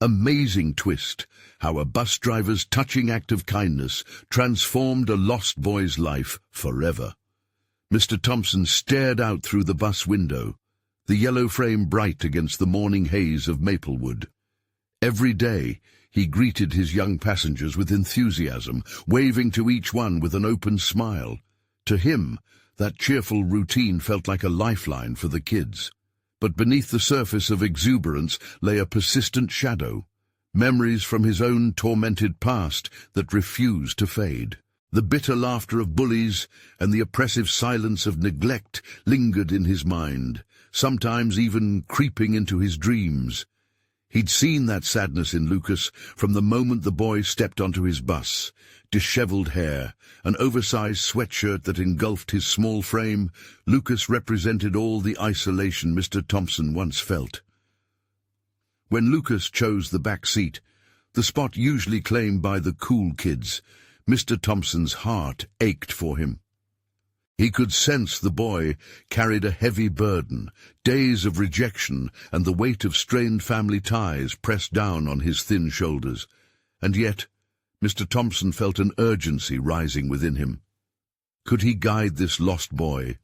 Amazing twist, how a bus driver's touching act of kindness transformed a lost boy's life forever. Mr. Thompson stared out through the bus window, the yellow frame bright against the morning haze of Maplewood. Every day, he greeted his young passengers with enthusiasm, waving to each one with an open smile. To him, that cheerful routine felt like a lifeline for the kids. But beneath the surface of exuberance lay a persistent shadow, memories from his own tormented past that refused to fade. The bitter laughter of bullies and the oppressive silence of neglect lingered in his mind, sometimes even creeping into his dreams. He'd seen that sadness in Lucas from the moment the boy stepped onto his bus. Disheveled hair, an oversized sweatshirt that engulfed his small frame, Lucas represented all the isolation Mr. Thompson once felt. When Lucas chose the back seat, the spot usually claimed by the cool kids, Mr. Thompson's heart ached for him. He could sense the boy carried a heavy burden, days of rejection and the weight of strained family ties pressed down on his thin shoulders. And yet, Mr. Thompson felt an urgency rising within him. Could he guide this lost boy,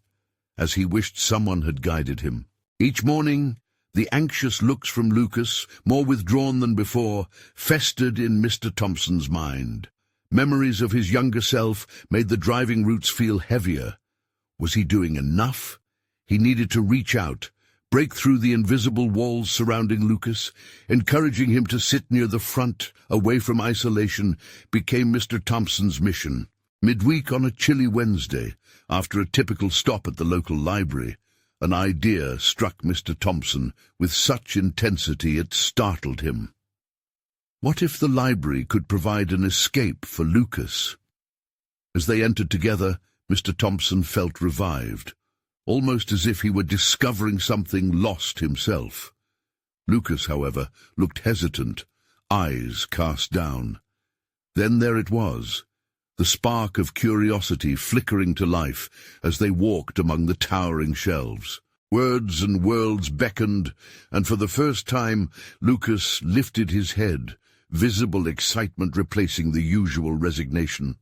as he wished someone had guided him? Each morning, the anxious looks from Lucas, more withdrawn than before, festered in Mr. Thompson's mind. Memories of his younger self made the driving routes feel heavier. Was he doing enough? He needed to reach out, break through the invisible walls surrounding Lucas. Encouraging him to sit near the front, away from isolation, became Mr. Thompson's mission. Midweek on a chilly Wednesday, after a typical stop at the local library, an idea struck Mr. Thompson with such intensity it startled him. What if the library could provide an escape for Lucas? As they entered together, Mr. Thompson felt revived, almost as if he were discovering something lost himself. Lucas, however, looked hesitant, eyes cast down. Then there it was, the spark of curiosity flickering to life as they walked among the towering shelves. Words and worlds beckoned, and for the first time Lucas lifted his head, visible excitement replacing the usual resignation.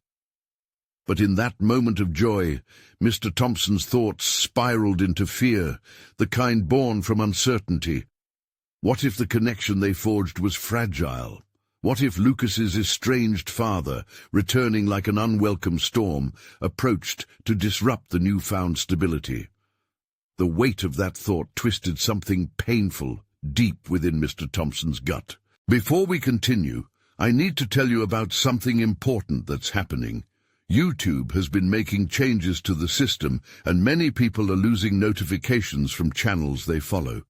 But in that moment of joy, Mr. Thompson's thoughts spiraled into fear, the kind born from uncertainty. What if the connection they forged was fragile? What if Lucas's estranged father, returning like an unwelcome storm, approached to disrupt the newfound stability? The weight of that thought twisted something painful deep within Mr. Thompson's gut. Before we continue, I need to tell you about something important that's happening. YouTube has been making changes to the system, and many people are losing notifications from channels they follow.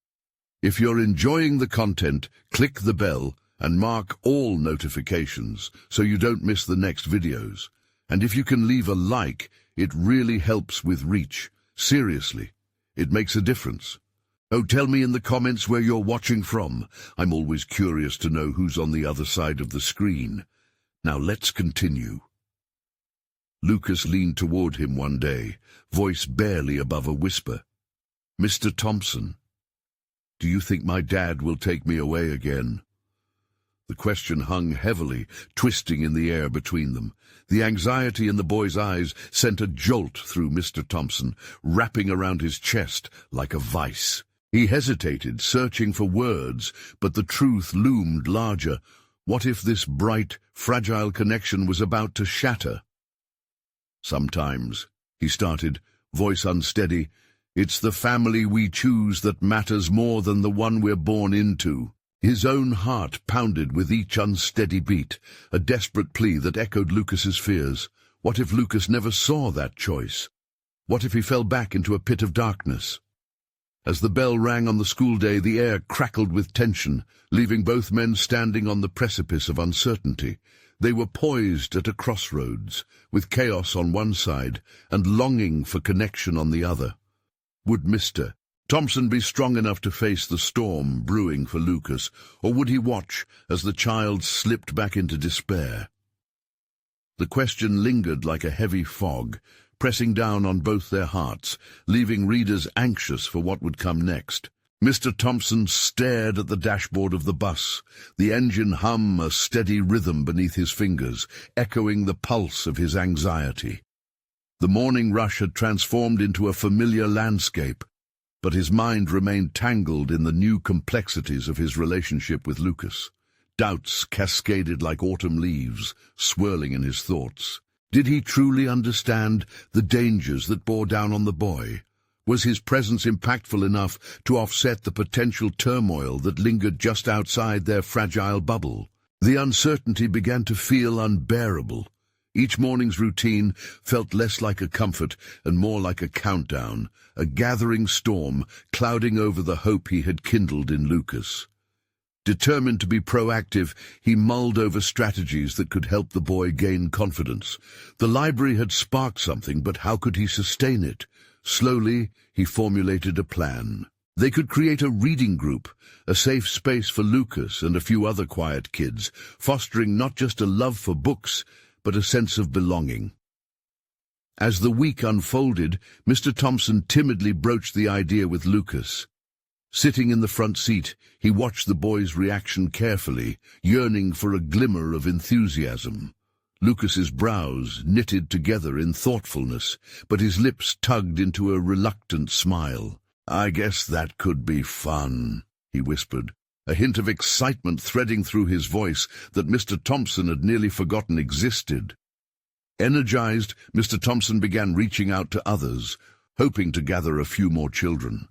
If you're enjoying the content, click the bell and mark all notifications so you don't miss the next videos. And if you can leave a like, it really helps with reach. Seriously, it makes a difference. Oh, tell me in the comments where you're watching from. I'm always curious to know who's on the other side of the screen. Now let's continue. Lucas leaned toward him one day, voice barely above a whisper. "Mr. Thompson, do you think my dad will take me away again?" The question hung heavily, twisting in the air between them. The anxiety in the boy's eyes sent a jolt through Mr. Thompson, wrapping around his chest like a vice. He hesitated, searching for words, but the truth loomed larger. What if this bright, fragile connection was about to shatter? "Sometimes," he started, voice unsteady, "it's the family we choose that matters more than the one we're born into." His own heart pounded with each unsteady beat, a desperate plea that echoed Lucas's fears. What if Lucas never saw that choice? What if he fell back into a pit of darkness? As the bell rang on the school day, the air crackled with tension, leaving both men standing on the precipice of uncertainty. They were poised at a crossroads, with chaos on one side and longing for connection on the other. Would Mr. Thompson be strong enough to face the storm brewing for Lucas, or would he watch as the child slipped back into despair? The question lingered like a heavy fog, pressing down on both their hearts, leaving readers anxious for what would come next. Mr. Thompson stared at the dashboard of the bus, the engine hum a steady rhythm beneath his fingers, echoing the pulse of his anxiety. The morning rush had transformed into a familiar landscape, but his mind remained tangled in the new complexities of his relationship with Lucas. Doubts cascaded like autumn leaves, swirling in his thoughts. Did he truly understand the dangers that bore down on the boy? Was his presence impactful enough to offset the potential turmoil that lingered just outside their fragile bubble? The uncertainty began to feel unbearable. Each morning's routine felt less like a comfort and more like a countdown, a gathering storm clouding over the hope he had kindled in Lucas. Determined to be proactive, he mulled over strategies that could help the boy gain confidence. The library had sparked something, but how could he sustain it? Slowly, he formulated a plan. They could create a reading group, a safe space for Lucas and a few other quiet kids, fostering not just a love for books, but a sense of belonging. As the week unfolded, Mr. Thompson timidly broached the idea with Lucas. Sitting in the front seat, he watched the boy's reaction carefully, yearning for a glimmer of enthusiasm. Lucas's brows knitted together in thoughtfulness, but his lips tugged into a reluctant smile. "I guess that could be fun," he whispered, a hint of excitement threading through his voice that Mr. Thompson had nearly forgotten existed. Energized, Mr. Thompson began reaching out to others, hoping to gather a few more children.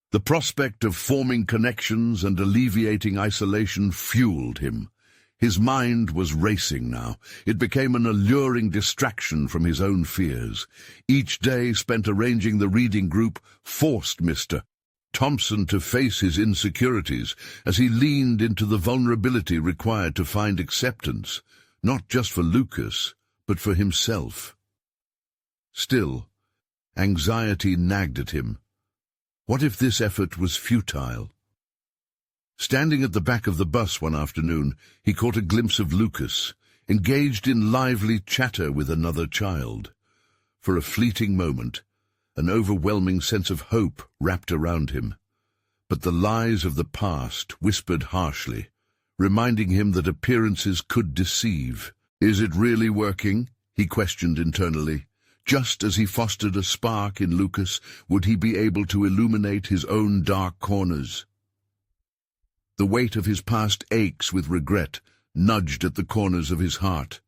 The prospect of forming connections and alleviating isolation fueled him. His mind was racing now. It became an alluring distraction from his own fears. Each day spent arranging the reading group forced Mr. Thompson to face his insecurities as he leaned into the vulnerability required to find acceptance, not just for Lucas, but for himself. Still, anxiety nagged at him. What if this effort was futile? Standing at the back of the bus one afternoon, he caught a glimpse of Lucas, engaged in lively chatter with another child. For a fleeting moment, an overwhelming sense of hope wrapped around him. But the lies of the past whispered harshly, reminding him that appearances could deceive. "Is it really working?" he questioned internally. Just as he fostered a spark in Lucas, would he be able to illuminate his own dark corners? The weight of his past aches with regret nudged at the corners of his heart.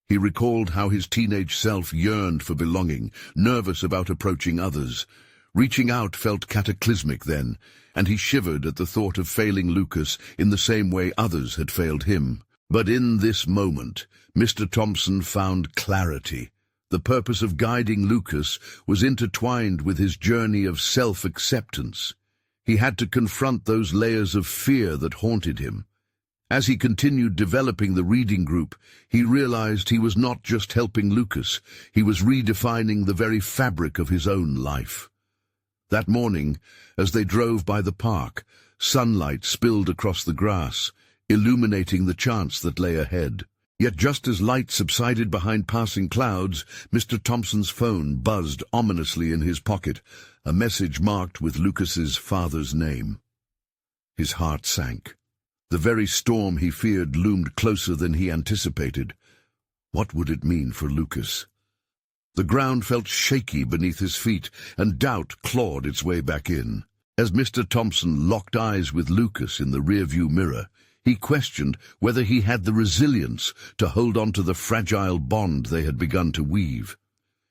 He recalled how his teenage self yearned for belonging, nervous about approaching others. Reaching out felt cataclysmic then, and he shivered at the thought of failing Lucas in the same way others had failed him. But in this moment, Mr. Thompson found clarity. The purpose of guiding Lucas was intertwined with his journey of self-acceptance. He had to confront those layers of fear that haunted him. As he continued developing the reading group, he realized he was not just helping Lucas, he was redefining the very fabric of his own life. That morning, as they drove by the park, sunlight spilled across the grass, illuminating the chance that lay ahead. Yet just as light subsided behind passing clouds, Mr. Thompson's phone buzzed ominously in his pocket, a message marked with Lucas's father's name. His heart sank. The very storm he feared loomed closer than he anticipated. What would it mean for Lucas? The ground felt shaky beneath his feet, and doubt clawed its way back in. As Mr. Thompson locked eyes with Lucas in the rearview mirror, he questioned whether he had the resilience to hold on to the fragile bond they had begun to weave.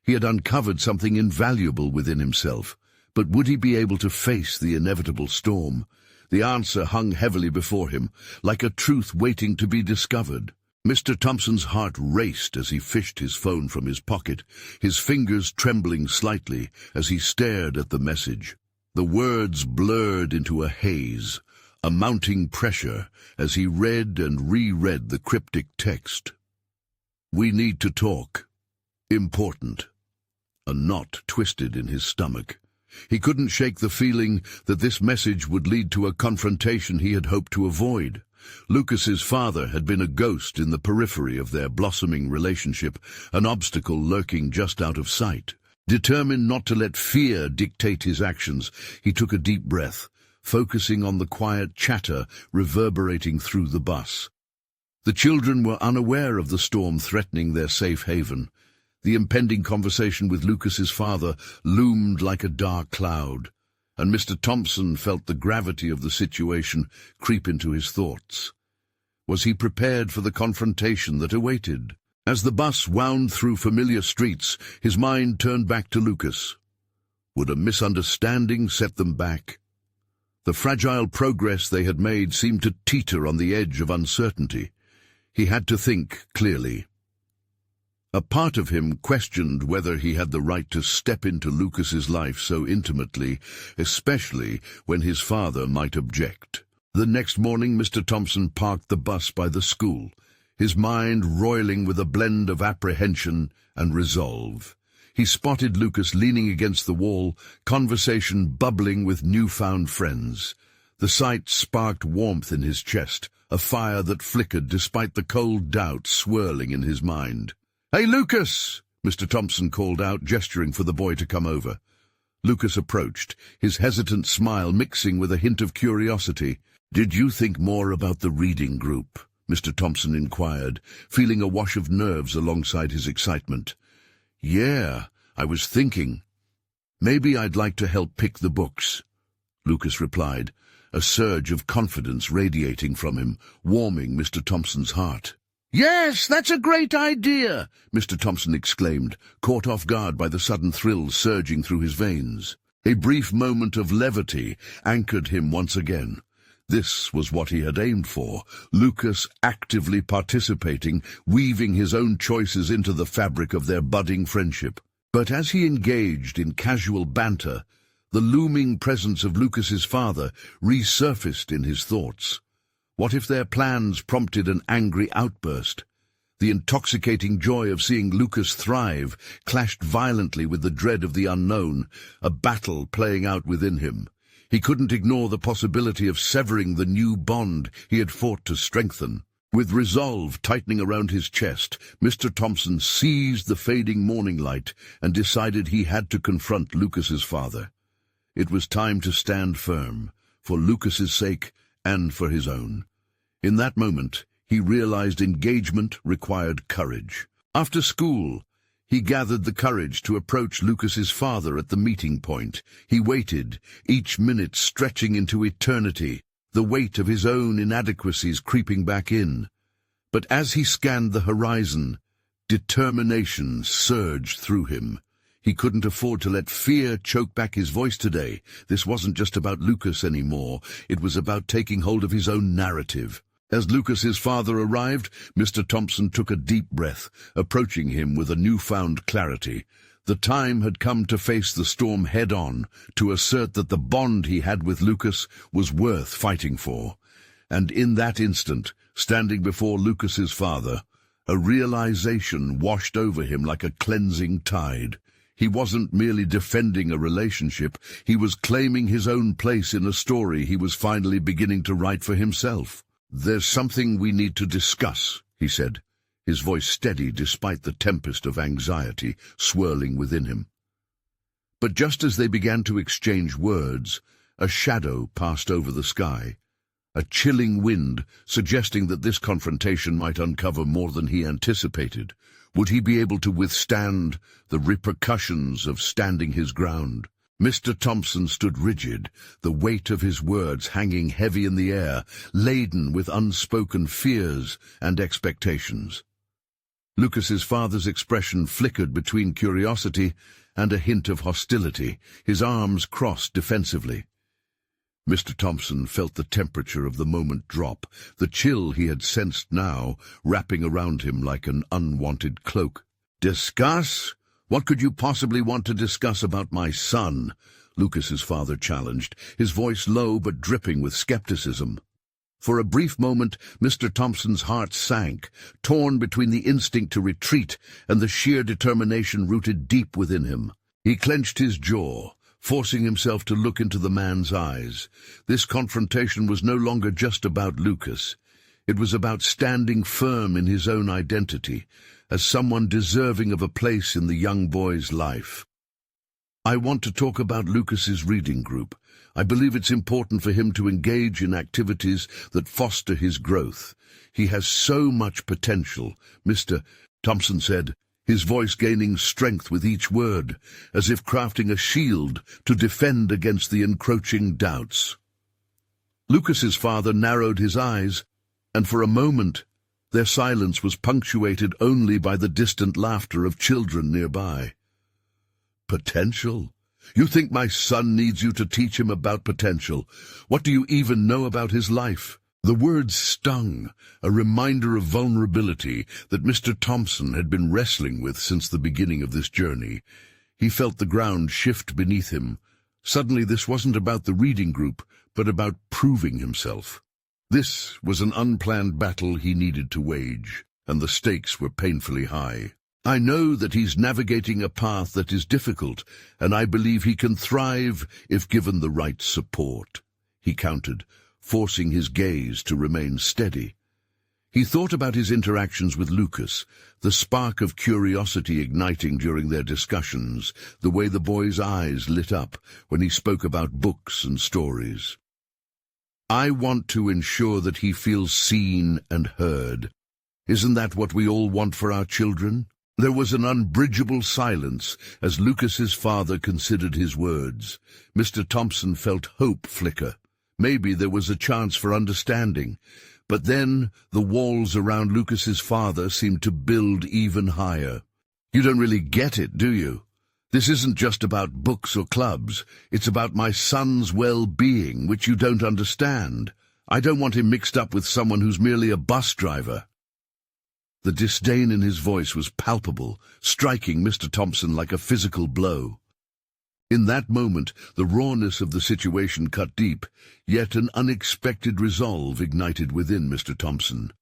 He had uncovered something invaluable within himself, but would he be able to face the inevitable storm? The answer hung heavily before him, like a truth waiting to be discovered. Mr. Thompson's heart raced as he fished his phone from his pocket, his fingers trembling slightly as he stared at the message. The words blurred into a haze, a mounting pressure as he read and reread the cryptic text. "We need to talk. Important." A knot twisted in his stomach. He couldn't shake the feeling that this message would lead to a confrontation he had hoped to avoid. Lucas's father had been a ghost in the periphery of their blossoming relationship, an obstacle lurking just out of sight. Determined not to let fear dictate his actions, he took a deep breath, focusing on the quiet chatter reverberating through the bus. The children were unaware of the storm threatening their safe haven. The impending conversation with Lucas's father loomed like a dark cloud, and Mr. Thompson felt the gravity of the situation creep into his thoughts. Was he prepared for the confrontation that awaited? As the bus wound through familiar streets, his mind turned back to Lucas. Would a misunderstanding set them back? The fragile progress they had made seemed to teeter on the edge of uncertainty. He had to think clearly. A part of him questioned whether he had the right to step into Lucas's life so intimately, especially when his father might object. The next morning, Mr. Thompson parked the bus by the school, his mind roiling with a blend of apprehension and resolve. He spotted Lucas leaning against the wall, conversation bubbling with newfound friends. The sight sparked warmth in his chest, a fire that flickered despite the cold doubt swirling in his mind. "Hey, Lucas!" Mr. Thompson called out, gesturing for the boy to come over. Lucas approached, his hesitant smile mixing with a hint of curiosity. "Did you think more about the reading group?" Mr. Thompson inquired, feeling a wash of nerves alongside his excitement. "Yeah, I was thinking. Maybe I'd like to help pick the books," Lucas replied, a surge of confidence radiating from him, warming Mr. Thompson's heart. "Yes, that's a great idea!" Mr. Thompson exclaimed, caught off guard by the sudden thrill surging through his veins. A brief moment of levity anchored him once again. This was what he had aimed for, Lucas actively participating, weaving his own choices into the fabric of their budding friendship. But as he engaged in casual banter, the looming presence of Lucas's father resurfaced in his thoughts. What if their plans prompted an angry outburst? The intoxicating joy of seeing Lucas thrive clashed violently with the dread of the unknown, a battle playing out within him. He couldn't ignore the possibility of severing the new bond he had fought to strengthen. With resolve tightening around his chest, Mr. Thompson seized the fading morning light and decided he had to confront Lucas's father. It was time to stand firm, for Lucas's sake and for his own. In that moment, he realized engagement required courage. After school, he gathered the courage to approach Lucas's father at the meeting point. He waited, each minute stretching into eternity, the weight of his own inadequacies creeping back in. But as he scanned the horizon, determination surged through him. He couldn't afford to let fear choke back his voice today. This wasn't just about Lucas anymore. It was about taking hold of his own narrative. As Lucas's father arrived, Mr. Thompson took a deep breath, approaching him with a newfound clarity. The time had come to face the storm head-on, to assert that the bond he had with Lucas was worth fighting for. And in that instant, standing before Lucas's father, a realization washed over him like a cleansing tide. He wasn't merely defending a relationship, he was claiming his own place in a story he was finally beginning to write for himself. "There's something we need to discuss," he said, his voice steady despite the tempest of anxiety swirling within him. But just as they began to exchange words, a shadow passed over the sky, a chilling wind suggesting that this confrontation might uncover more than he anticipated. Would he be able to withstand the repercussions of standing his ground? Mr. Thompson stood rigid, the weight of his words hanging heavy in the air, laden with unspoken fears and expectations. Lucas's father's expression flickered between curiosity and a hint of hostility, his arms crossed defensively. Mr. Thompson felt the temperature of the moment drop, the chill he had sensed now wrapping around him like an unwanted cloak. "Discuss? What could you possibly want to discuss about my son?" Lucas's father challenged, his voice low but dripping with skepticism. For a brief moment, Mr. Thompson's heart sank, torn between the instinct to retreat and the sheer determination rooted deep within him. He clenched his jaw, forcing himself to look into the man's eyes. This confrontation was no longer just about Lucas. It was about standing firm in his own identity, as someone deserving of a place in the young boy's life. I want to talk about Lucas's reading group. I believe it's important for him to engage in activities that foster his growth. He has so much potential, Mr. Thompson said, his voice gaining strength with each word, as if crafting a shield to defend against the encroaching doubts. Lucas's father narrowed his eyes, and for a moment their silence was punctuated only by the distant laughter of children nearby. Potential? You think my son needs you to teach him about potential? What do you even know about his life? The words stung, a reminder of vulnerability that Mr. Thompson had been wrestling with since the beginning of this journey. He felt the ground shift beneath him. Suddenly this wasn't about the reading group, but about proving himself. This was an unplanned battle he needed to wage, and the stakes were painfully high. I know that he's navigating a path that is difficult, and I believe he can thrive if given the right support, he countered, forcing his gaze to remain steady. He thought about his interactions with Lucas, the spark of curiosity igniting during their discussions, the way the boy's eyes lit up when he spoke about books and stories. I want to ensure that he feels seen and heard. Isn't that what we all want for our children? There was an unbridgeable silence as Lucas's father considered his words. Mr. Thompson felt hope flicker. Maybe there was a chance for understanding. But then the walls around Lucas's father seemed to build even higher. You don't really get it, do you? This isn't just about books or clubs. It's about my son's well-being, which you don't understand. I don't want him mixed up with someone who's merely a bus driver. The disdain in his voice was palpable, striking Mr. Thompson like a physical blow. In that moment, the rawness of the situation cut deep, yet an unexpected resolve ignited within Mr. Thompson.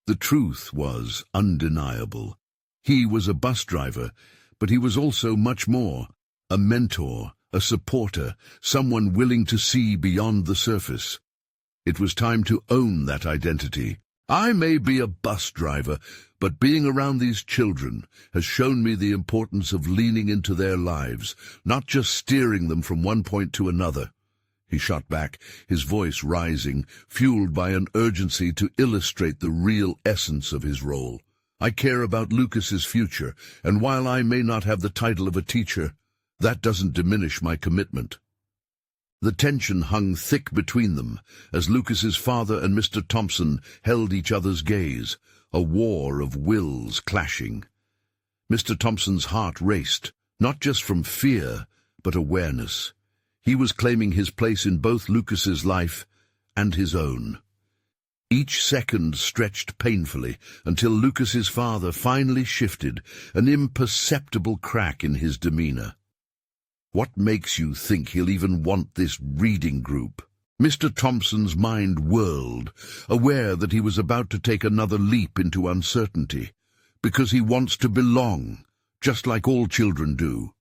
The truth was undeniable. He was a bus driver, but he was also much more, a mentor, a supporter, someone willing to see beyond the surface. It was time to own that identity. I may be a bus driver, but being around these children has shown me the importance of leaning into their lives, not just steering them from one point to another. He shot back, his voice rising, fueled by an urgency to illustrate the real essence of his role. I care about Lucas's future, and while I may not have the title of a teacher, that doesn't diminish my commitment. The tension hung thick between them as Lucas's father and Mr. Thompson held each other's gaze, a war of wills clashing. Mr. Thompson's heart raced, not just from fear, but awareness. He was claiming his place in both Lucas's life and his own. Each second stretched painfully until Lucas's father finally shifted, an imperceptible crack in his demeanor. What makes you think he'll even want this reading group? Mr. Thompson's mind whirled, aware that he was about to take another leap into uncertainty, because he wants to belong, just like all children do.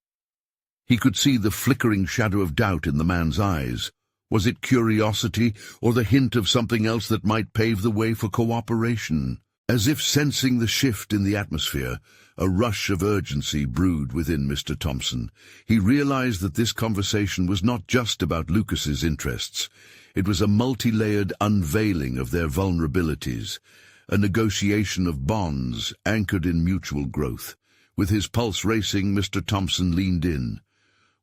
He could see the flickering shadow of doubt in the man's eyes. Was it curiosity or the hint of something else that might pave the way for cooperation? As if sensing the shift in the atmosphere, a rush of urgency brewed within Mr. Thompson. He realized that this conversation was not just about Lucas's interests. It was a multi-layered unveiling of their vulnerabilities, a negotiation of bonds anchored in mutual growth. With his pulse racing, Mr. Thompson leaned in.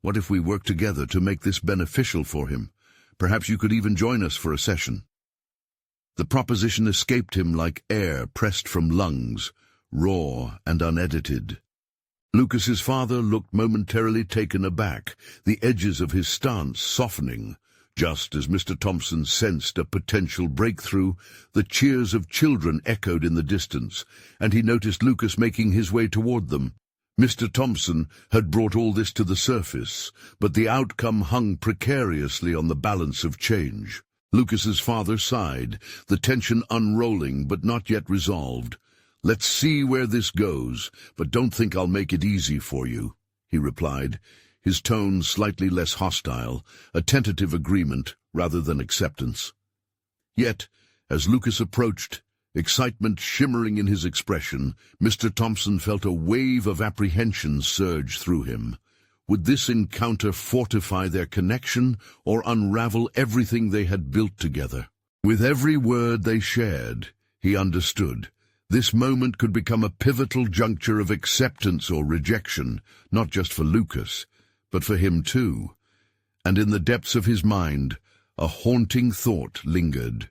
What if we work together to make this beneficial for him? Perhaps you could even join us for a session. The proposition escaped him like air pressed from lungs, raw and unedited. Lucas's father looked momentarily taken aback, the edges of his stance softening. Just as Mr. Thompson sensed a potential breakthrough, the cheers of children echoed in the distance, and he noticed Lucas making his way toward them. Mr. Thompson had brought all this to the surface, but the outcome hung precariously on the balance of change. Lucas's father sighed, the tension unrolling but not yet resolved. "Let's see where this goes, but don't think I'll make it easy for you," he replied, his tone slightly less hostile, a tentative agreement rather than acceptance. Yet, as Lucas approached, excitement shimmering in his expression, Mr. Thompson felt a wave of apprehension surge through him. Would this encounter fortify their connection or unravel everything they had built together? With every word they shared, he understood. This moment could become a pivotal juncture of acceptance or rejection, not just for Lucas, but for him too. And in the depths of his mind, a haunting thought lingered.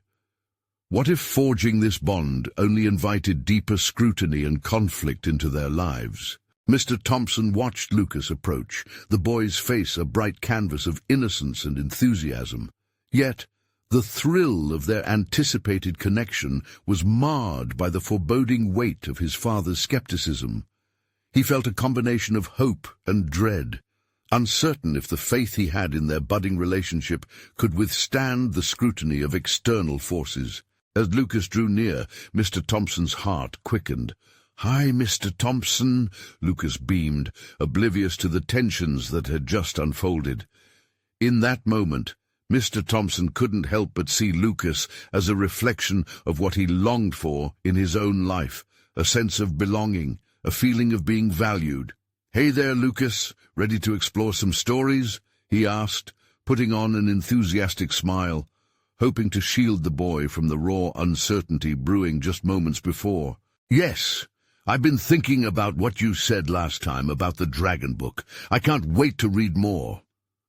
What if forging this bond only invited deeper scrutiny and conflict into their lives? Mr. Thompson watched Lucas approach, the boy's face a bright canvas of innocence and enthusiasm. Yet, the thrill of their anticipated connection was marred by the foreboding weight of his father's skepticism. He felt a combination of hope and dread, uncertain if the faith he had in their budding relationship could withstand the scrutiny of external forces. As Lucas drew near, Mr. Thompson's heart quickened. "Hi, Mr. Thompson," Lucas beamed, oblivious to the tensions that had just unfolded. In that moment, Mr. Thompson couldn't help but see Lucas as a reflection of what he longed for in his own life, a sense of belonging, a feeling of being valued. "Hey there, Lucas, ready to explore some stories?" he asked, putting on an enthusiastic smile, hoping to shield the boy from the raw uncertainty brewing just moments before. "Yes, I've been thinking about what you said last time about the Dragon Book. I can't wait to read more."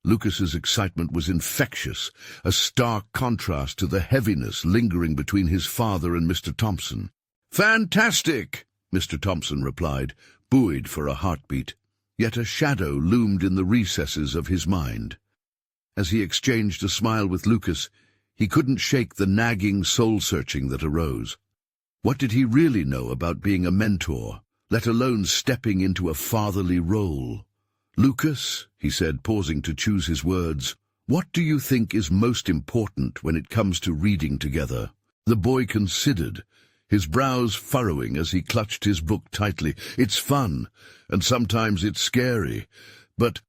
Lucas's excitement was infectious, a stark contrast to the heaviness lingering between his father and Mr. Thompson. "Fantastic!" Mr. Thompson replied, buoyed for a heartbeat. Yet a shadow loomed in the recesses of his mind. As he exchanged a smile with Lucas, he couldn't shake the nagging soul-searching that arose. What did he really know about being a mentor, let alone stepping into a fatherly role? "Lucas," he said, pausing to choose his words, "what do you think is most important when it comes to reading together?" The boy considered, his brows furrowing as he clutched his book tightly. "It's fun, and sometimes it's scary, but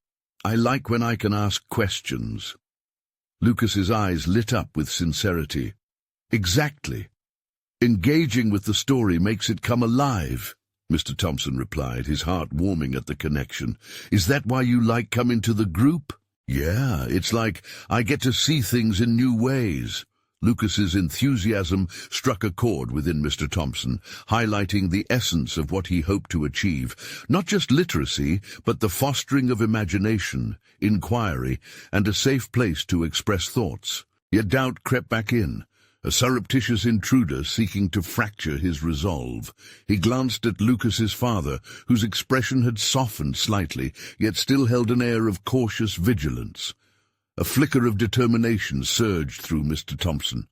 I like when I can ask questions." Lucas's eyes lit up with sincerity. "Exactly. Engaging with the story makes it come alive," Mr. Thompson replied, his heart warming at the connection. "Is that why you like coming to the group?" "Yeah, it's like I get to see things in new ways." Lucas's enthusiasm struck a chord within Mr. Thompson, highlighting the essence of what he hoped to achieve. Not just literacy, but the fostering of imagination, inquiry, and a safe place to express thoughts. Yet doubt crept back in, a surreptitious intruder seeking to fracture his resolve. He glanced at Lucas's father, whose expression had softened slightly, yet still held an air of cautious vigilance. A flicker of determination surged through Mr. Thompson.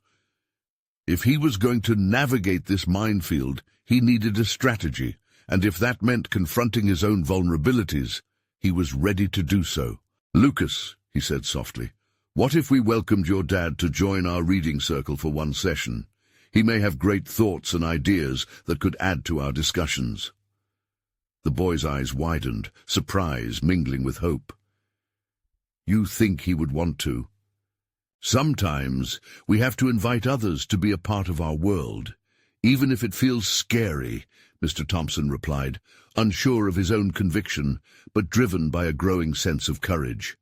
If he was going to navigate this minefield, he needed a strategy, and if that meant confronting his own vulnerabilities, he was ready to do so. "Lucas," he said softly, "what if we welcomed your dad to join our reading circle for one session? He may have great thoughts and ideas that could add to our discussions." The boy's eyes widened, surprise mingling with hope. "You think he would want to?" "Sometimes we have to invite others to be a part of our world, even if it feels scary," Mr. Thompson replied, unsure of his own conviction, but driven by a growing sense of courage.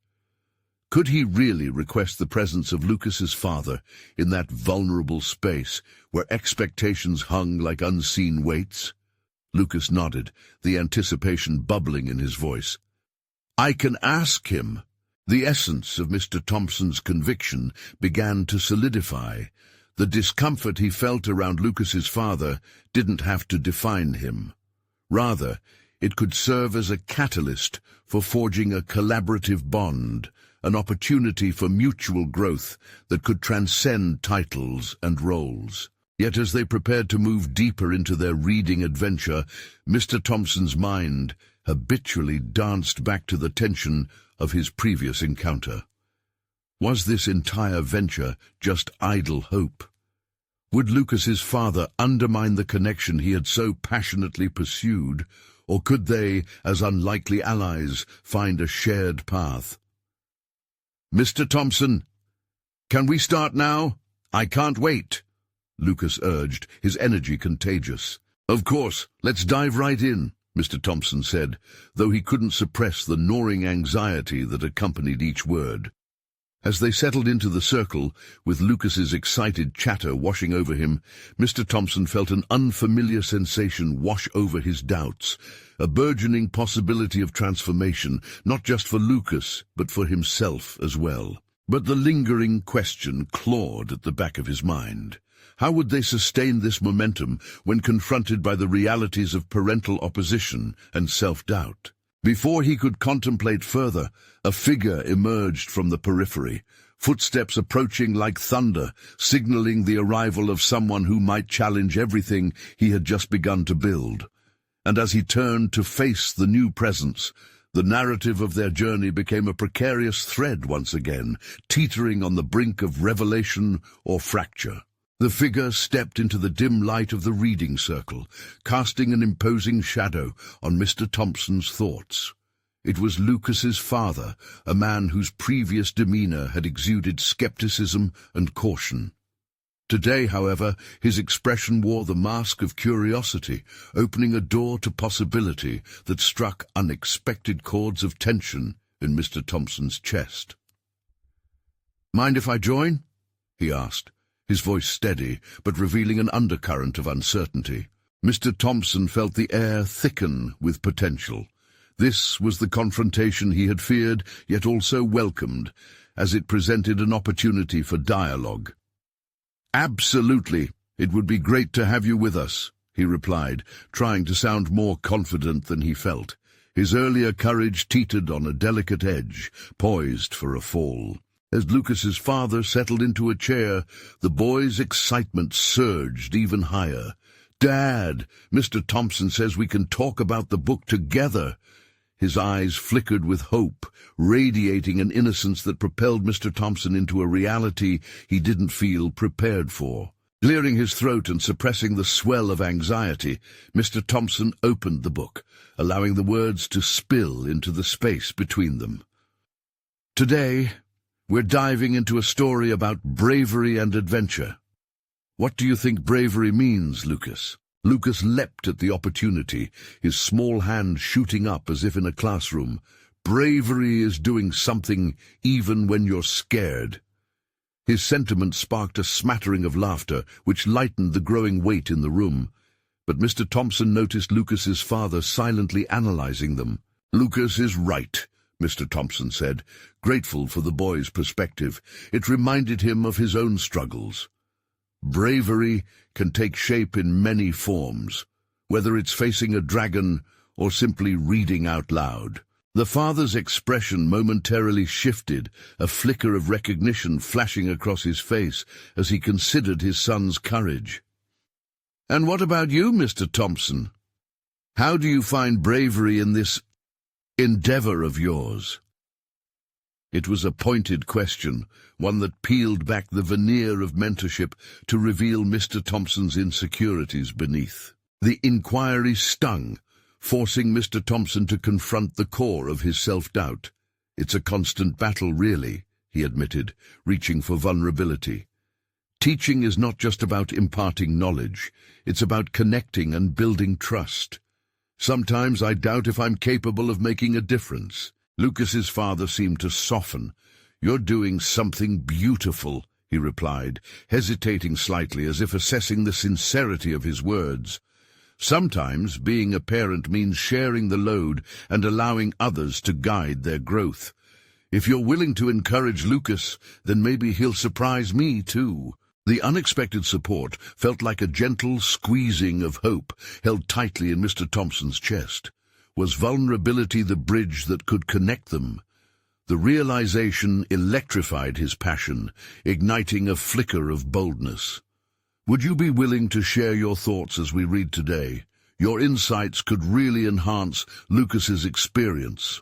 Could he really request the presence of Lucas's father in that vulnerable space where expectations hung like unseen weights? Lucas nodded, the anticipation bubbling in his voice. "I can ask him." The essence of Mr. Thompson's conviction began to solidify. The discomfort he felt around Lucas's father didn't have to define him. Rather, it could serve as a catalyst for forging a collaborative bond, an opportunity for mutual growth that could transcend titles and roles. Yet as they prepared to move deeper into their reading adventure, Mr. Thompson's mind habitually danced back to the tension of his previous encounter. Was this entire venture just idle hope? Would Lucas's father undermine the connection he had so passionately pursued, or could they, as unlikely allies, find a shared path? "Mr. Thompson, can we start now? I can't wait," Lucas urged, his energy contagious. "Of course, let's dive right in." Mr. Thompson said, though he couldn't suppress the gnawing anxiety that accompanied each word. As they settled into the circle, with Lucas's excited chatter washing over him, Mr. Thompson felt an unfamiliar sensation wash over his doubts, a burgeoning possibility of transformation, not just for Lucas, but for himself as well. But the lingering question clawed at the back of his mind. How would they sustain this momentum when confronted by the realities of parental opposition and self-doubt? Before he could contemplate further, a figure emerged from the periphery, footsteps approaching like thunder, signaling the arrival of someone who might challenge everything he had just begun to build. And as he turned to face the new presence, the narrative of their journey became a precarious thread once again, teetering on the brink of revelation or fracture. The figure stepped into the dim light of the reading circle, casting an imposing shadow on Mr. Thompson's thoughts. It was Lucas's father, a man whose previous demeanor had exuded skepticism and caution. Today, however, his expression wore the mask of curiosity, opening a door to possibility that struck unexpected chords of tension in Mr. Thompson's chest. "Mind if I join?" he asked, his voice steady, but revealing an undercurrent of uncertainty. Mr. Thompson felt the air thicken with potential. This was the confrontation he had feared, yet also welcomed, as it presented an opportunity for dialogue. "Absolutely. It would be great to have you with us," he replied, trying to sound more confident than he felt. His earlier courage teetered on a delicate edge, poised for a fall. As Lucas's father settled into a chair, the boy's excitement surged even higher. "Dad, Mr. Thompson says we can talk about the book together." His eyes flickered with hope, radiating an innocence that propelled Mr. Thompson into a reality he didn't feel prepared for. Clearing his throat and suppressing the swell of anxiety, Mr. Thompson opened the book, allowing the words to spill into the space between them. "Today, we're diving into a story about bravery and adventure. What do you think bravery means, Lucas?" Lucas leapt at the opportunity, his small hand shooting up as if in a classroom. "Bravery is doing something even when you're scared." His sentiment sparked a smattering of laughter, which lightened the growing weight in the room. But Mr. Thompson noticed Lucas's father silently analyzing them. "Lucas is right," Mr. Thompson said, grateful for the boy's perspective. It reminded him of his own struggles. Bravery can take shape in many forms, whether it's facing a dragon or simply reading out loud. The father's expression momentarily shifted, a flicker of recognition flashing across his face as he considered his son's courage. "And what about you, Mr. Thompson? How do you find bravery in this endeavor of yours?" It was a pointed question, one that peeled back the veneer of mentorship to reveal Mr. Thompson's insecurities beneath. The inquiry stung, forcing Mr. Thompson to confront the core of his self-doubt. "It's a constant battle, really," he admitted, reaching for vulnerability. "Teaching is not just about imparting knowledge, it's about connecting and building trust. Sometimes I doubt if I'm capable of making a difference." Lucas's father seemed to soften. "You're doing something beautiful," he replied, hesitating slightly as if assessing the sincerity of his words. "Sometimes being a parent means sharing the load and allowing others to guide their growth. If you're willing to encourage Lucas, then maybe he'll surprise me too." The unexpected support felt like a gentle squeezing of hope held tightly in Mr. Thompson's chest. Was vulnerability the bridge that could connect them? The realization electrified his passion, igniting a flicker of boldness. "Would you be willing to share your thoughts as we read today? Your insights could really enhance Lucas's experience."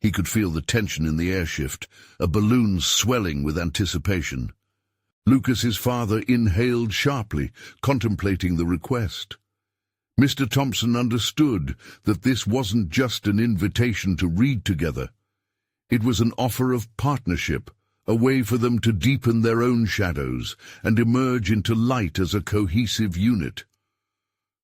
He could feel the tension in the air shift, a balloon swelling with anticipation. Lucas's father inhaled sharply, contemplating the request. Mr. Thompson understood that this wasn't just an invitation to read together. It was an offer of partnership, a way for them to deepen their own shadows and emerge into light as a cohesive unit.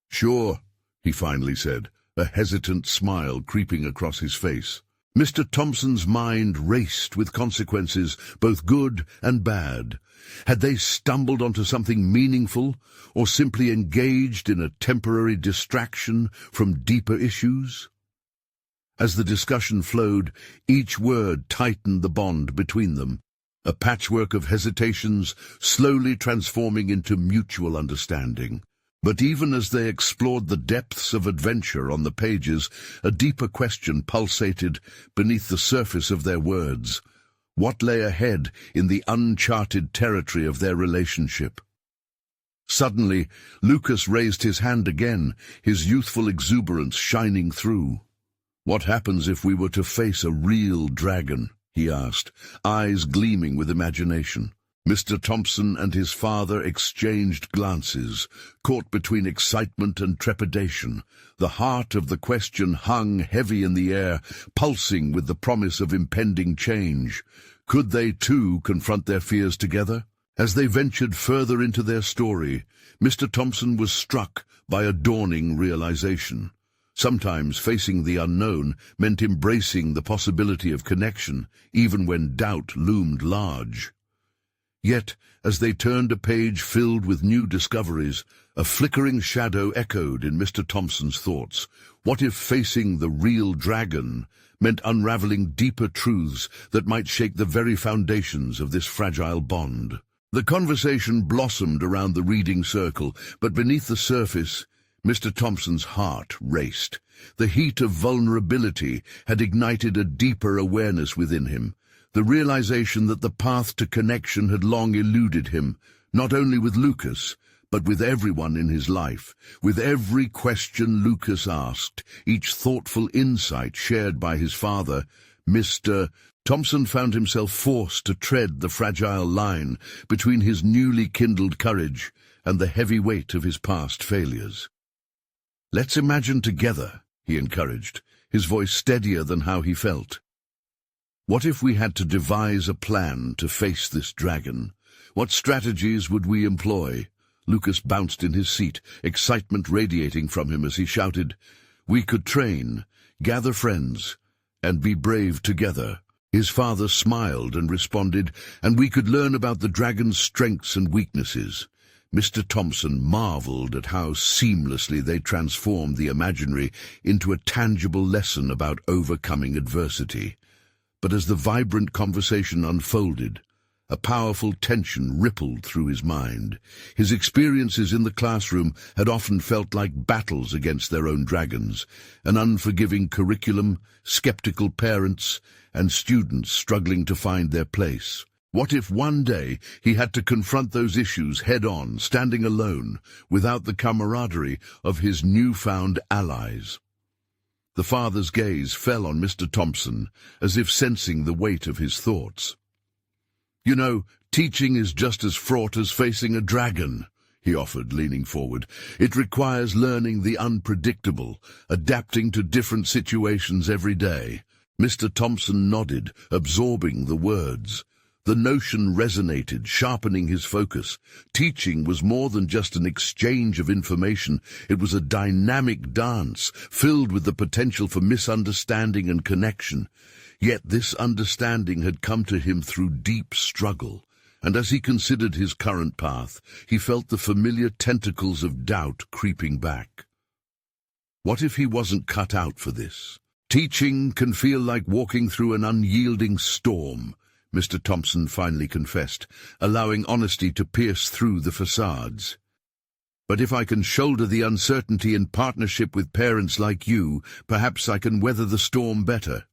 "Sure," he finally said, a hesitant smile creeping across his face. Mr. Thompson's mind raced with consequences, both good and bad. Had they stumbled onto something meaningful, or simply engaged in a temporary distraction from deeper issues? As the discussion flowed, each word tightened the bond between them, a patchwork of hesitations slowly transforming into mutual understanding. But even as they explored the depths of adventure on the pages, a deeper question pulsated beneath the surface of their words. What lay ahead in the uncharted territory of their relationship? Suddenly, Lucas raised his hand again, his youthful exuberance shining through. "What happens if we were to face a real dragon?" he asked, eyes gleaming with imagination. Mr. Thompson and his father exchanged glances, caught between excitement and trepidation. The heart of the question hung heavy in the air, pulsing with the promise of impending change. Could they, too, confront their fears together? As they ventured further into their story, Mr. Thompson was struck by a dawning realization. Sometimes facing the unknown meant embracing the possibility of connection, even when doubt loomed large. Yet, as they turned a page filled with new discoveries, a flickering shadow echoed in Mr. Thompson's thoughts. What if facing the real dragon meant unraveling deeper truths that might shake the very foundations of this fragile bond? The conversation blossomed around the reading circle, but beneath the surface, Mr. Thompson's heart raced. The heat of vulnerability had ignited a deeper awareness within him, the realization that the path to connection had long eluded him, not only with Lucas, but with everyone in his life. With every question Lucas asked, each thoughtful insight shared by his father, Mr. Thompson found himself forced to tread the fragile line between his newly kindled courage and the heavy weight of his past failures. "Let's imagine together," he encouraged, his voice steadier than how he felt. "What if we had to devise a plan to face this dragon? What strategies would we employ?" Lucas bounced in his seat, excitement radiating from him as he shouted, "We could train, gather friends, and be brave together." His father smiled and responded, "And we could learn about the dragon's strengths and weaknesses." Mr. Thompson marveled at how seamlessly they transformed the imaginary into a tangible lesson about overcoming adversity. But as the vibrant conversation unfolded, a powerful tension rippled through his mind. His experiences in the classroom had often felt like battles against their own dragons, an unforgiving curriculum, skeptical parents, and students struggling to find their place. What if one day he had to confront those issues head-on, standing alone, without the camaraderie of his newfound allies? The father's gaze fell on Mr. Thompson, as if sensing the weight of his thoughts. "You know, teaching is just as fraught as facing a dragon," he offered, leaning forward. "It requires learning the unpredictable, adapting to different situations every day." Mr. Thompson nodded, absorbing the words. The notion resonated, sharpening his focus. Teaching was more than just an exchange of information. It was a dynamic dance, filled with the potential for misunderstanding and connection. Yet this understanding had come to him through deep struggle, and as he considered his current path, he felt the familiar tentacles of doubt creeping back. What if he wasn't cut out for this? "Teaching can feel like walking through an unyielding storm," Mr. Thompson finally confessed, allowing honesty to pierce through the facades. "But if I can shoulder the uncertainty in partnership with parents like you, perhaps I can weather the storm better."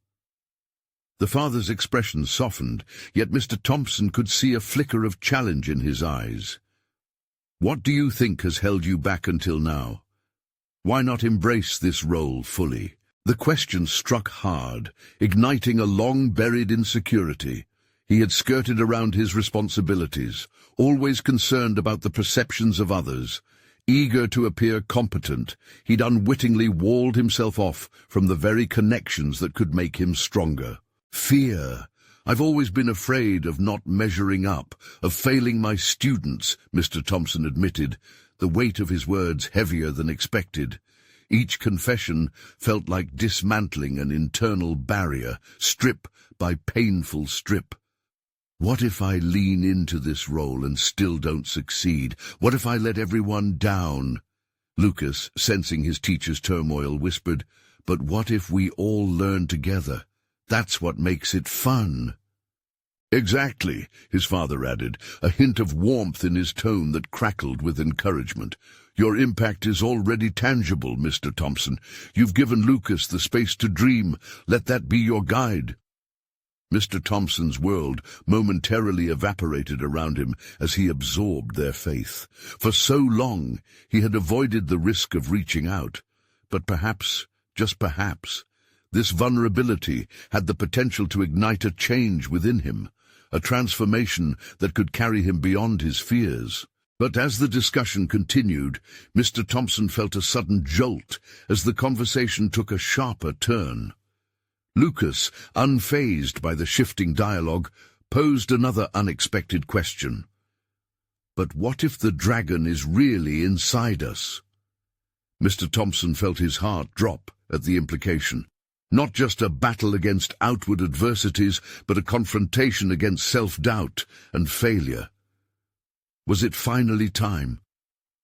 The father's expression softened, yet Mr. Thompson could see a flicker of challenge in his eyes. "What do you think has held you back until now? Why not embrace this role fully?" The question struck hard, igniting a long-buried insecurity. He had skirted around his responsibilities, always concerned about the perceptions of others. Eager to appear competent, he'd unwittingly walled himself off from the very connections that could make him stronger. Fear. "I've always been afraid of not measuring up, of failing my students," Mr. Thompson admitted, the weight of his words heavier than expected. Each confession felt like dismantling an internal barrier, strip by painful strip. What if I lean into this role and still don't succeed? What if I let everyone down? Lucas, sensing his teacher's turmoil, whispered, "But what if we all learn together? That's what makes it fun." "Exactly," his father added, a hint of warmth in his tone that crackled with encouragement. "Your impact is already tangible, Mr. Thompson. You've given Lucas the space to dream. Let that be your guide." Mr. Thompson's world momentarily evaporated around him as he absorbed their faith. For so long, he had avoided the risk of reaching out. But perhaps, just perhaps, this vulnerability had the potential to ignite a change within him, a transformation that could carry him beyond his fears. But as the discussion continued, Mr. Thompson felt a sudden jolt as the conversation took a sharper turn. Lucas, unfazed by the shifting dialogue, posed another unexpected question. "But what if the dragon is really inside us?" Mr. Thompson felt his heart drop at the implication. Not just a battle against outward adversities, but a confrontation against self-doubt and failure. Was it finally time?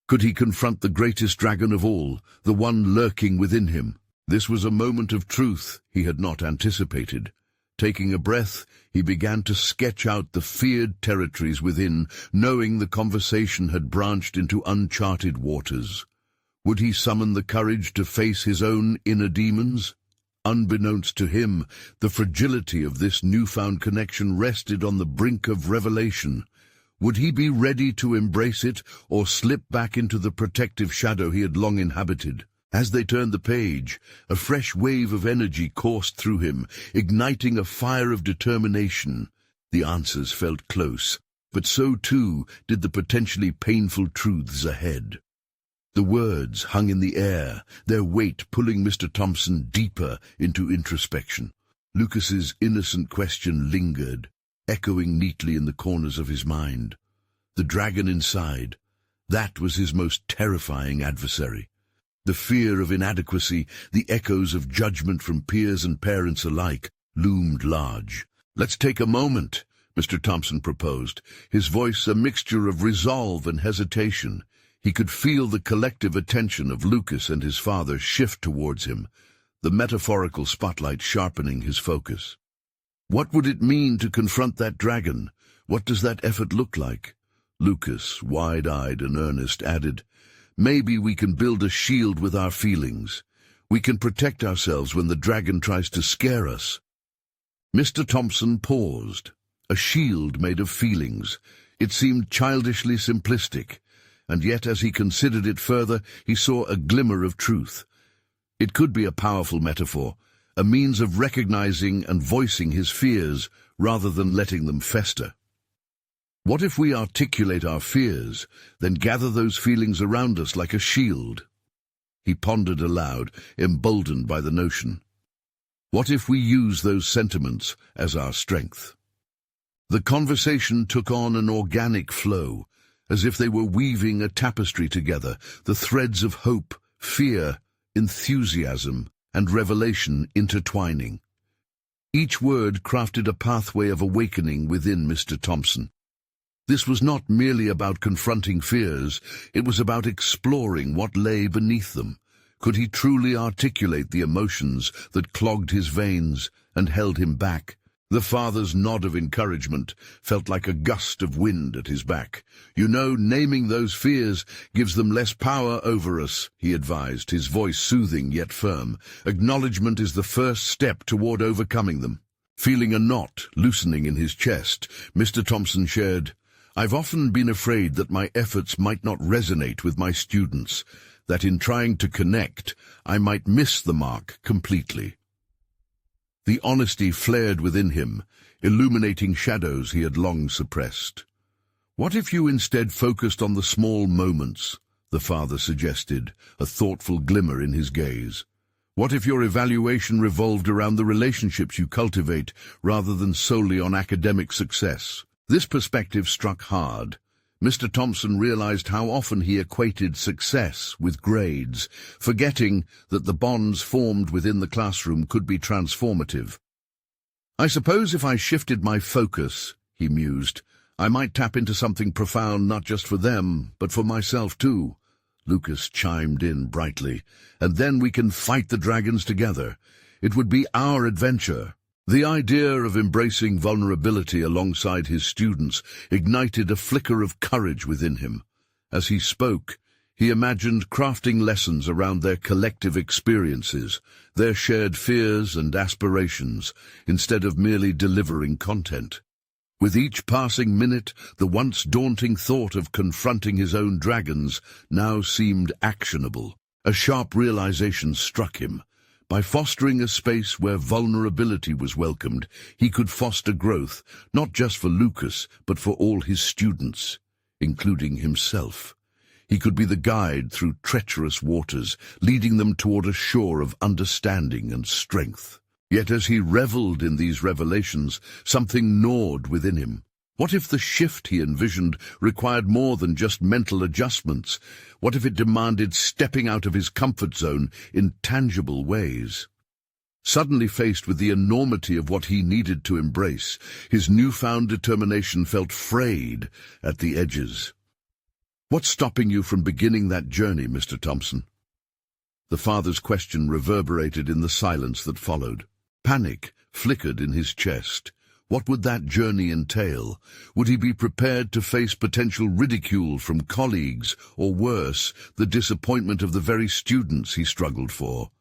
Could he confront the greatest dragon of all, the one lurking within him? This was a moment of truth he had not anticipated. Taking a breath, he began to sketch out the feared territories within, knowing the conversation had branched into uncharted waters. Would he summon the courage to face his own inner demons? Unbeknownst to him, the fragility of this newfound connection rested on the brink of revelation. Would he be ready to embrace it, or slip back into the protective shadow he had long inhabited? As they turned the page, a fresh wave of energy coursed through him, igniting a fire of determination. The answers felt close, but so too did the potentially painful truths ahead. The words hung in the air, their weight pulling Mr. Thompson deeper into introspection. Lucas's innocent question lingered, echoing neatly in the corners of his mind. The dragon inside, that was his most terrifying adversary. The fear of inadequacy, the echoes of judgment from peers and parents alike, loomed large. "Let's take a moment," Mr. Thompson proposed, his voice a mixture of resolve and hesitation. He could feel the collective attention of Lucas and his father shift towards him, the metaphorical spotlight sharpening his focus. What would it mean to confront that dragon? What does that effort look like? Lucas, wide-eyed and earnest, added, "Maybe we can build a shield with our feelings. We can protect ourselves when the dragon tries to scare us." Mr. Thompson paused. A shield made of feelings. It seemed childishly simplistic, and yet as he considered it further, he saw a glimmer of truth. It could be a powerful metaphor, a means of recognizing and voicing his fears rather than letting them fester. What if we articulate our fears, then gather those feelings around us like a shield? He pondered aloud, emboldened by the notion. What if we use those sentiments as our strength? The conversation took on an organic flow, as if they were weaving a tapestry together, the threads of hope, fear, enthusiasm, and revelation intertwining. Each word crafted a pathway of awakening within Mr. Thompson. This was not merely about confronting fears, it was about exploring what lay beneath them. Could he truly articulate the emotions that clogged his veins and held him back? The father's nod of encouragement felt like a gust of wind at his back. "You know, naming those fears gives them less power over us," he advised, his voice soothing yet firm. "Acknowledgement is the first step toward overcoming them." Feeling a knot loosening in his chest, Mr. Thompson shared, "I've often been afraid that my efforts might not resonate with my students, that in trying to connect, I might miss the mark completely." The honesty flared within him, illuminating shadows he had long suppressed. "What if you instead focused on the small moments?" the father suggested, a thoughtful glimmer in his gaze. "What if your evaluation revolved around the relationships you cultivate rather than solely on academic success?" This perspective struck hard. Mr. Thompson realized how often he equated success with grades, forgetting that the bonds formed within the classroom could be transformative. "I suppose if I shifted my focus," he mused, "I might tap into something profound not just for them, but for myself too." Lucas chimed in brightly. "And then we can fight the dragons together. It would be our adventure." The idea of embracing vulnerability alongside his students ignited a flicker of courage within him. As he spoke, he imagined crafting lessons around their collective experiences, their shared fears and aspirations, instead of merely delivering content. With each passing minute, the once daunting thought of confronting his own dragons now seemed actionable. A sharp realization struck him. By fostering a space where vulnerability was welcomed, he could foster growth, not just for Lucas, but for all his students, including himself. He could be the guide through treacherous waters, leading them toward a shore of understanding and strength. Yet as he reveled in these revelations, something gnawed within him. What if the shift he envisioned required more than just mental adjustments? What if it demanded stepping out of his comfort zone in tangible ways? Suddenly faced with the enormity of what he needed to embrace, his newfound determination felt frayed at the edges. "What's stopping you from beginning that journey, Mr. Thompson?" The father's question reverberated in the silence that followed. Panic flickered in his chest. What would that journey entail? Would he be prepared to face potential ridicule from colleagues, or worse, the disappointment of the very students he struggled for?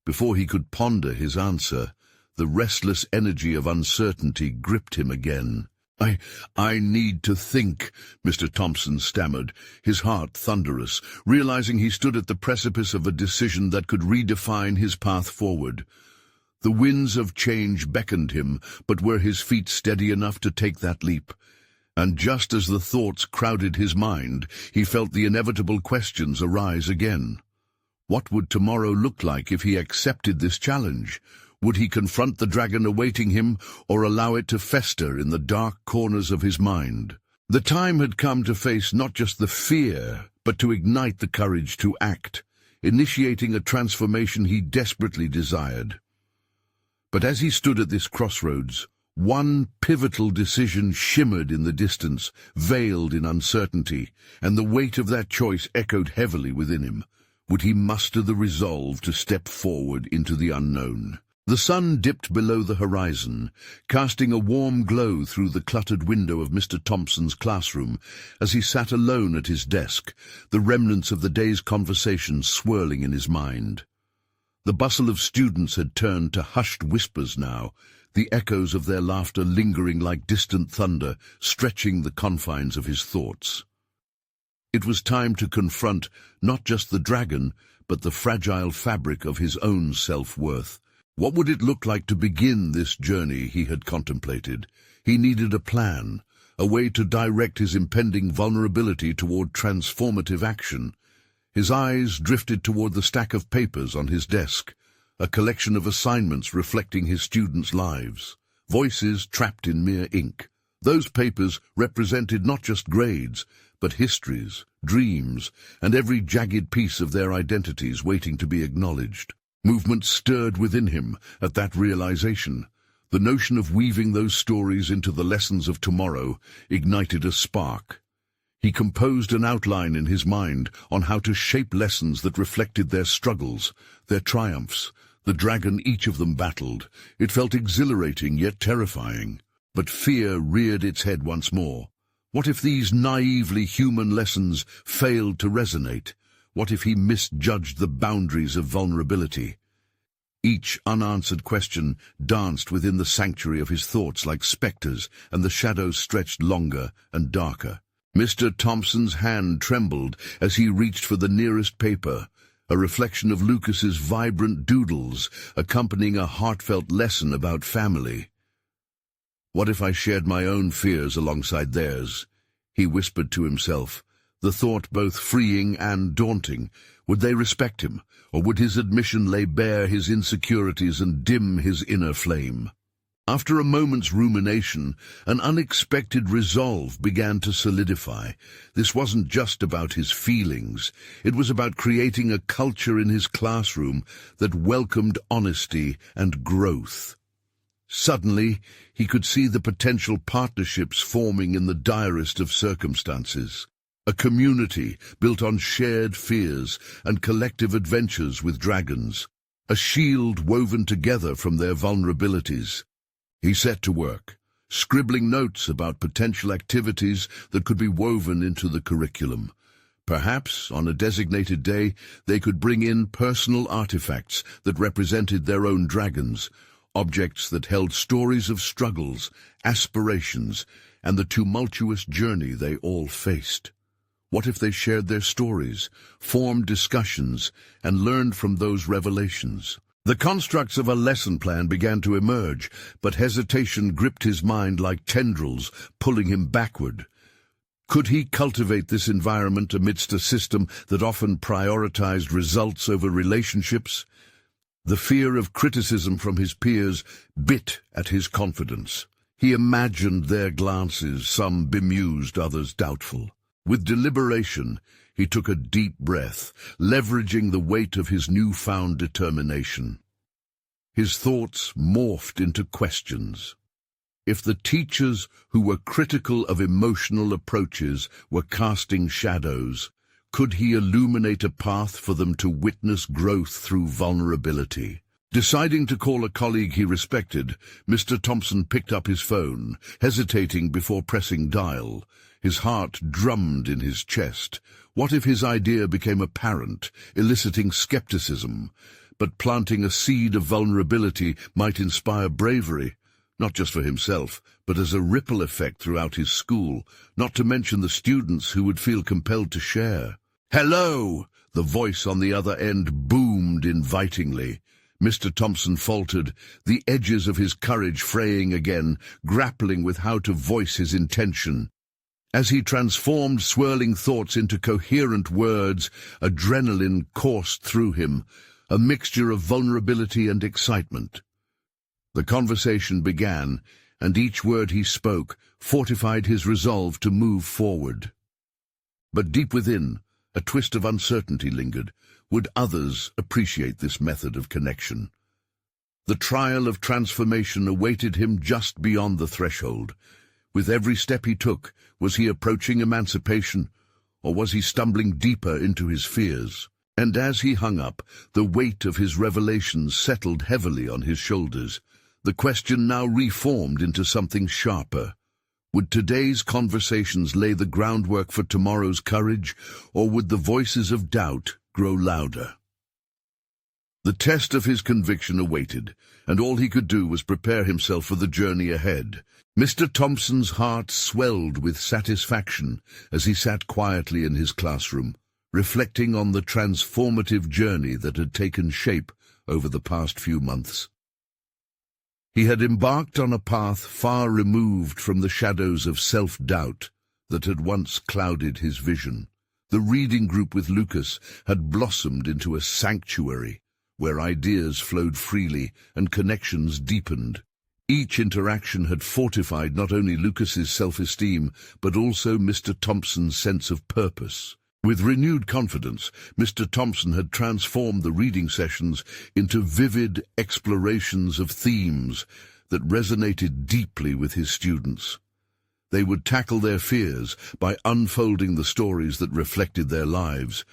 Before he could ponder his answer, the restless energy of uncertainty gripped him again. I need to think," Mr. Thompson stammered, his heart thunderous, realizing he stood at the precipice of a decision that could redefine his path forward. The winds of change beckoned him, but were his feet steady enough to take that leap? And just as the thoughts crowded his mind, he felt the inevitable questions arise again. What would tomorrow look like if he accepted this challenge? Would he confront the dragon awaiting him, or allow it to fester in the dark corners of his mind? The time had come to face not just the fear, but to ignite the courage to act, initiating a transformation he desperately desired. But as he stood at this crossroads, one pivotal decision shimmered in the distance, veiled in uncertainty, and the weight of that choice echoed heavily within him. Would he muster the resolve to step forward into the unknown? The sun dipped below the horizon, casting a warm glow through the cluttered window of Mr. Thompson's classroom as he sat alone at his desk, the remnants of the day's conversation swirling in his mind. The bustle of students had turned to hushed whispers now, the echoes of their laughter lingering like distant thunder, stretching the confines of his thoughts. It was time to confront not just the dragon, but the fragile fabric of his own self-worth. What would it look like to begin this journey he had contemplated? He needed a plan, a way to direct his impending vulnerability toward transformative action. His eyes drifted toward the stack of papers on his desk, a collection of assignments reflecting his students' lives, voices trapped in mere ink. Those papers represented not just grades, but histories, dreams, and every jagged piece of their identities waiting to be acknowledged. Movement stirred within him at that realization. The notion of weaving those stories into the lessons of tomorrow ignited a spark. He composed an outline in his mind on how to shape lessons that reflected their struggles, their triumphs, the dragon each of them battled. It felt exhilarating yet terrifying. But fear reared its head once more. What if these naively human lessons failed to resonate? What if he misjudged the boundaries of vulnerability? Each unanswered question danced within the sanctuary of his thoughts like specters, and the shadows stretched longer and darker. Mr. Thompson's hand trembled as he reached for the nearest paper, a reflection of Lucas's vibrant doodles accompanying a heartfelt lesson about family. What if I shared my own fears alongside theirs? He whispered to himself, the thought both freeing and daunting. Would they respect him, or would his admission lay bare his insecurities and dim his inner flame? After a moment's rumination, an unexpected resolve began to solidify. This wasn't just about his feelings. It was about creating a culture in his classroom that welcomed honesty and growth. Suddenly, he could see the potential partnerships forming in the direst of circumstances. A community built on shared fears and collective adventures with dragons. A shield woven together from their vulnerabilities. He set to work, scribbling notes about potential activities that could be woven into the curriculum. Perhaps, on a designated day, they could bring in personal artifacts that represented their own dragons, objects that held stories of struggles, aspirations, and the tumultuous journey they all faced. What if they shared their stories, formed discussions, and learned from those revelations? The constructs of a lesson plan began to emerge, but hesitation gripped his mind like tendrils, pulling him backward. Could he cultivate this environment amidst a system that often prioritized results over relationships? The fear of criticism from his peers bit at his confidence. He imagined their glances, some bemused, others doubtful. With deliberation, he took a deep breath, leveraging the weight of his newfound determination. His thoughts morphed into questions. If the teachers who were critical of emotional approaches were casting shadows, could he illuminate a path for them to witness growth through vulnerability? Deciding to call a colleague he respected, Mr. Thompson picked up his phone, hesitating before pressing dial. His heart drummed in his chest. What if his idea became apparent, eliciting skepticism? But planting a seed of vulnerability might inspire bravery, not just for himself, but as a ripple effect throughout his school, not to mention the students who would feel compelled to share. "Hello!" The voice on the other end boomed invitingly. Mr. Thompson faltered, the edges of his courage fraying again, grappling with how to voice his intention. As he transformed swirling thoughts into coherent words, adrenaline coursed through him, a mixture of vulnerability and excitement. The conversation began, and each word he spoke fortified his resolve to move forward. But deep within, a twist of uncertainty lingered. Would others appreciate this method of connection? The trial of transformation awaited him just beyond the threshold. With every step he took, was he approaching emancipation, or was he stumbling deeper into his fears? And as he hung up, the weight of his revelations settled heavily on his shoulders. The question now reformed into something sharper. Would today's conversations lay the groundwork for tomorrow's courage, or would the voices of doubt grow louder? The test of his conviction awaited, and all he could do was prepare himself for the journey ahead. Mr. Thompson's heart swelled with satisfaction as he sat quietly in his classroom, reflecting on the transformative journey that had taken shape over the past few months. He had embarked on a path far removed from the shadows of self-doubt that had once clouded his vision. The reading group with Lucas had blossomed into a sanctuary where ideas flowed freely and connections deepened. Each interaction had fortified not only Lucas's self-esteem, but also Mr. Thompson's sense of purpose. With renewed confidence, Mr. Thompson had transformed the reading sessions into vivid explorations of themes that resonated deeply with his students. They would tackle their fears by unfolding the stories that reflected their lives,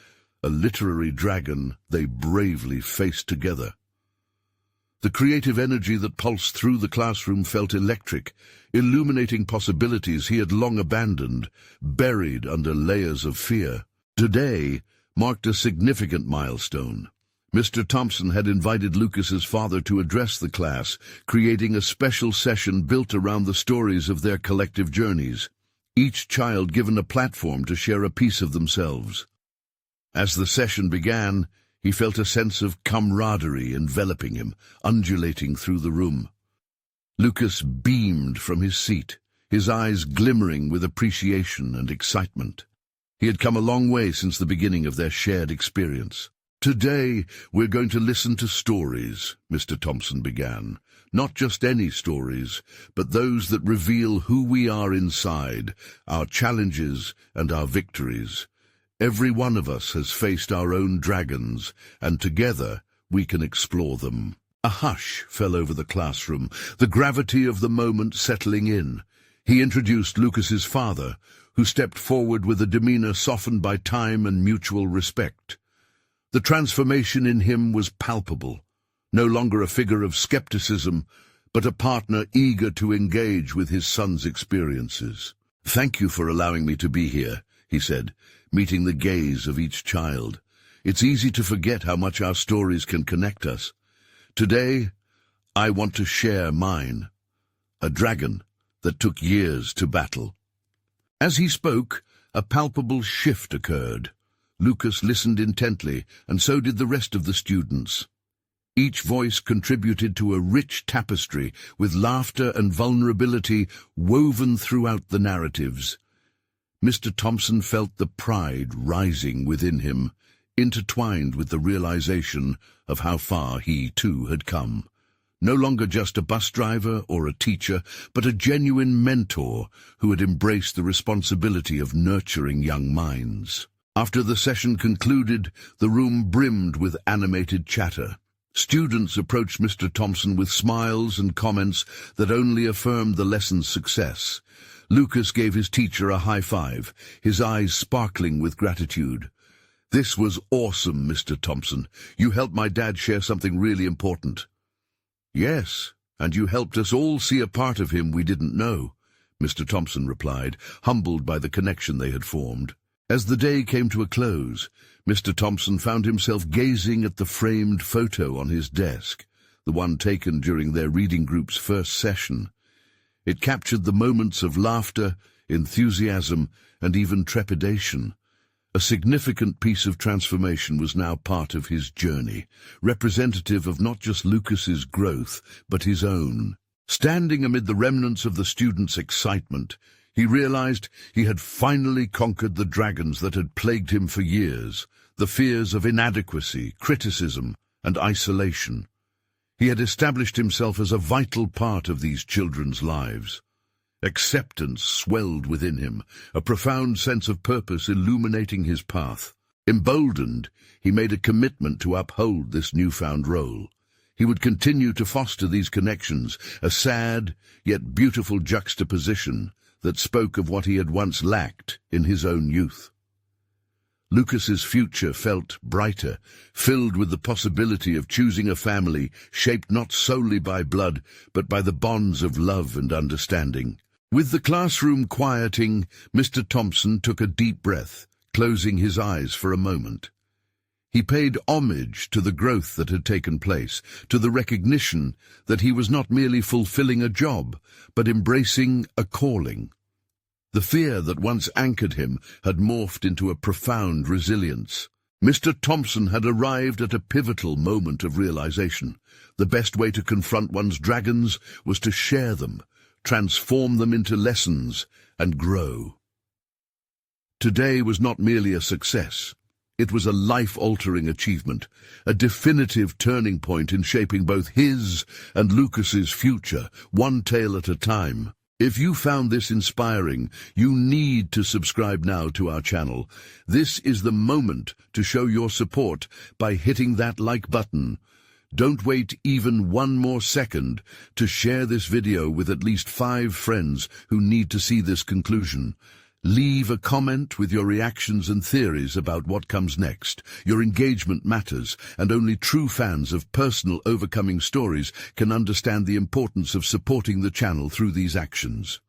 a literary dragon they bravely faced together. The creative energy that pulsed through the classroom felt electric, illuminating possibilities he had long abandoned, buried under layers of fear. Today marked a significant milestone. Mr. Thompson had invited Lucas's father to address the class, creating a special session built around the stories of their collective journeys, each child given a platform to share a piece of themselves. As the session began, he felt a sense of camaraderie enveloping him, undulating through the room. Lucas beamed from his seat, his eyes glimmering with appreciation and excitement. He had come a long way since the beginning of their shared experience. Today, we're going to listen to stories, Mr. Thompson began. Not just any stories, but those that reveal who we are inside, our challenges and our victories. Every one of us has faced our own dragons, and together we can explore them. A hush fell over the classroom, the gravity of the moment settling in. He introduced Lucas's father, who stepped forward with a demeanor softened by time and mutual respect. The transformation in him was palpable, no longer a figure of skepticism, but a partner eager to engage with his son's experiences. "Thank you for allowing me to be here," he said, meeting the gaze of each child. "It's easy to forget how much our stories can connect us. Today, I want to share mine, a dragon that took years to battle." As he spoke, a palpable shift occurred. Lucas listened intently, and so did the rest of the students. Each voice contributed to a rich tapestry, with laughter and vulnerability woven throughout the narratives. Mr. Thompson felt the pride rising within him, intertwined with the realization of how far he too had come. No longer just a bus driver or a teacher, but a genuine mentor who had embraced the responsibility of nurturing young minds. After the session concluded, the room brimmed with animated chatter. Students approached Mr. Thompson with smiles and comments that only affirmed the lesson's success. Lucas gave his teacher a high five, his eyes sparkling with gratitude. "This was awesome, Mr. Thompson. You helped my dad share something really important." "Yes, and you helped us all see a part of him we didn't know," Mr. Thompson replied, humbled by the connection they had formed. As the day came to a close, Mr. Thompson found himself gazing at the framed photo on his desk, the one taken during their reading group's first session. It captured the moments of laughter, enthusiasm, and even trepidation. A significant piece of transformation was now part of his journey, representative of not just Lucas's growth, but his own. Standing amid the remnants of the students' excitement, he realized he had finally conquered the dragons that had plagued him for years, the fears of inadequacy, criticism, and isolation. He had established himself as a vital part of these children's lives. Acceptance swelled within him, a profound sense of purpose illuminating his path. Emboldened, he made a commitment to uphold this newfound role. He would continue to foster these connections, a sad yet beautiful juxtaposition that spoke of what he had once lacked in his own youth. Lucas's future felt brighter, filled with the possibility of choosing a family shaped not solely by blood, but by the bonds of love and understanding. With the classroom quieting, Mr. Thompson took a deep breath, closing his eyes for a moment. He paid homage to the growth that had taken place, to the recognition that he was not merely fulfilling a job, but embracing a calling. The fear that once anchored him had morphed into a profound resilience. Mr. Thompson had arrived at a pivotal moment of realization. The best way to confront one's dragons was to share them, transform them into lessons, and grow. Today was not merely a success. It was a life-altering achievement, a definitive turning point in shaping both his and Lucas's future, one tale at a time. If you found this inspiring, you need to subscribe now to our channel. This is the moment to show your support by hitting that like button. Don't wait even one more second to share this video with at least 5 friends who need to see this conclusion. Leave a comment with your reactions and theories about what comes next. Your engagement matters, and only true fans of personal overcoming stories can understand the importance of supporting the channel through these actions.